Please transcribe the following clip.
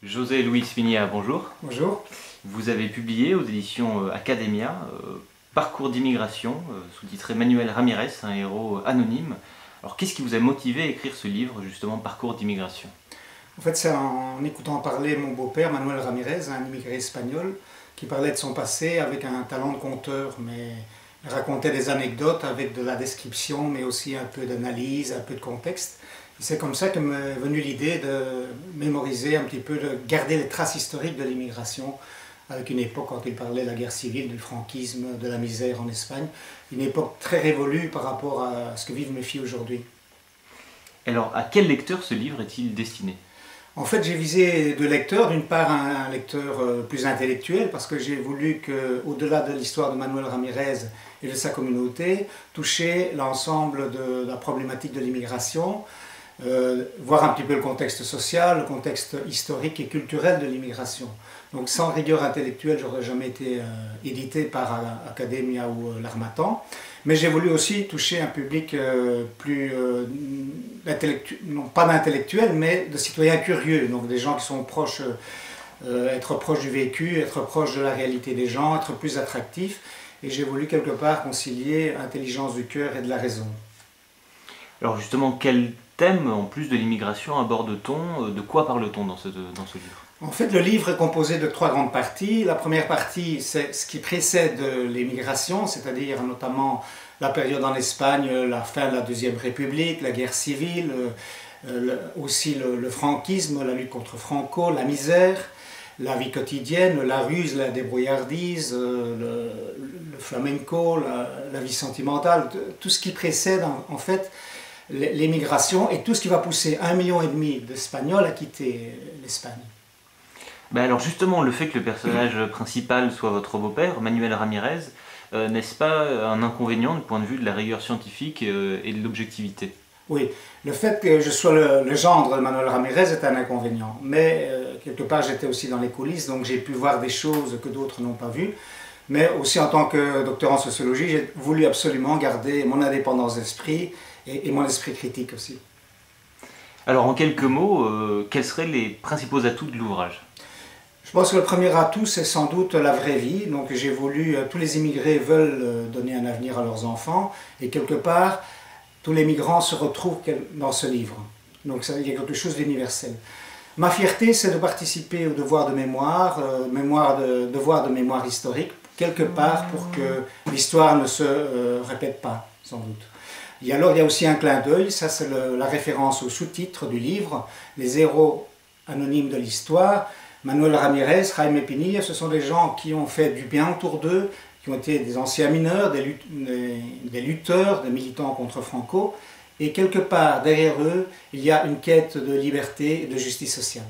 José Luis Viña, bonjour. Bonjour. Vous avez publié aux éditions Academia Parcours d'immigration, sous-titré Manuel Ramirez, un héros anonyme. Alors qu'est-ce qui vous a motivé à écrire ce livre, justement, Parcours d'immigration? En fait, c'est en écoutant parler mon beau-père, Manuel Ramirez, un immigré espagnol, qui parlait de son passé avec un talent de conteur, mais il racontait des anecdotes avec de la description, mais aussi un peu d'analyse, un peu de contexte. C'est comme ça que m'est venue l'idée de mémoriser un petit peu, de garder les traces historiques de l'immigration, avec une époque quand il parlait de la guerre civile, du franquisme, de la misère en Espagne, une époque très révolue par rapport à ce que vivent mes filles aujourd'hui. Alors, à quel lecteur ce livre est-il destiné? En fait, j'ai visé deux lecteurs. D'une part, un lecteur plus intellectuel, parce que j'ai voulu qu'au-delà de l'histoire de Manuel Ramirez et de sa communauté, toucher l'ensemble de la problématique de l'immigration, voir un petit peu le contexte social, le contexte historique et culturel de l'immigration. Donc sans rigueur intellectuelle, j'aurais jamais été édité par Academia ou l'Harmattan. Mais j'ai voulu aussi toucher un public plus non pas d'intellectuels, mais de citoyens curieux, donc des gens qui sont proches, être proches du vécu, être proches de la réalité des gens, être plus attractifs. Et j'ai voulu quelque part concilier intelligence du cœur et de la raison. Alors justement, quel thème, en plus de l'immigration, aborde-t-on? De quoi parle-t-on dans ce livre? En fait, le livre est composé de trois grandes parties. La première partie, c'est ce qui précède l'immigration, c'est-à-dire notamment la période en Espagne, la fin de la Deuxième République, la guerre civile, aussi le franquisme, la lutte contre Franco, la misère, la vie quotidienne, la ruse, la débrouillardise, le flamenco, la vie sentimentale, tout ce qui précède en fait l'émigration et tout ce qui va pousser 1,5 million d'Espagnols à quitter l'Espagne. Alors justement, le fait que le personnage principal soit votre beau-père, Manuel Ramirez, n'est-ce pas un inconvénient du point de vue de la rigueur scientifique et de l'objectivité? Oui, le fait que je sois le gendre de Manuel Ramirez est un inconvénient, mais quelque part j'étais aussi dans les coulisses, donc j'ai pu voir des choses que d'autres n'ont pas vues, mais aussi en tant que docteur en sociologie, j'ai voulu absolument garder mon indépendance d'esprit et mon esprit critique aussi. Alors en quelques mots, quels seraient les principaux atouts de l'ouvrage? Je pense que le premier atout, c'est sans doute la vraie vie. Donc j'ai voulu, tous les immigrés veulent donner un avenir à leurs enfants, et quelque part, tous les migrants se retrouvent dans ce livre. Donc il y a quelque chose d'universel. Ma fierté, c'est de participer au devoir de mémoire, devoir de mémoire historique, quelque part pour que l'histoire ne se répète pas, sans doute. Et alors il y a aussi un clin d'œil, ça c'est la référence au sous-titre du livre, les héros anonymes de l'histoire. Manuel Ramirez, Jaime Pinilla, ce sont des gens qui ont fait du bien autour d'eux, qui ont été des anciens mineurs, des lutteurs, des militants contre Franco, et quelque part derrière eux, il y a une quête de liberté et de justice sociale.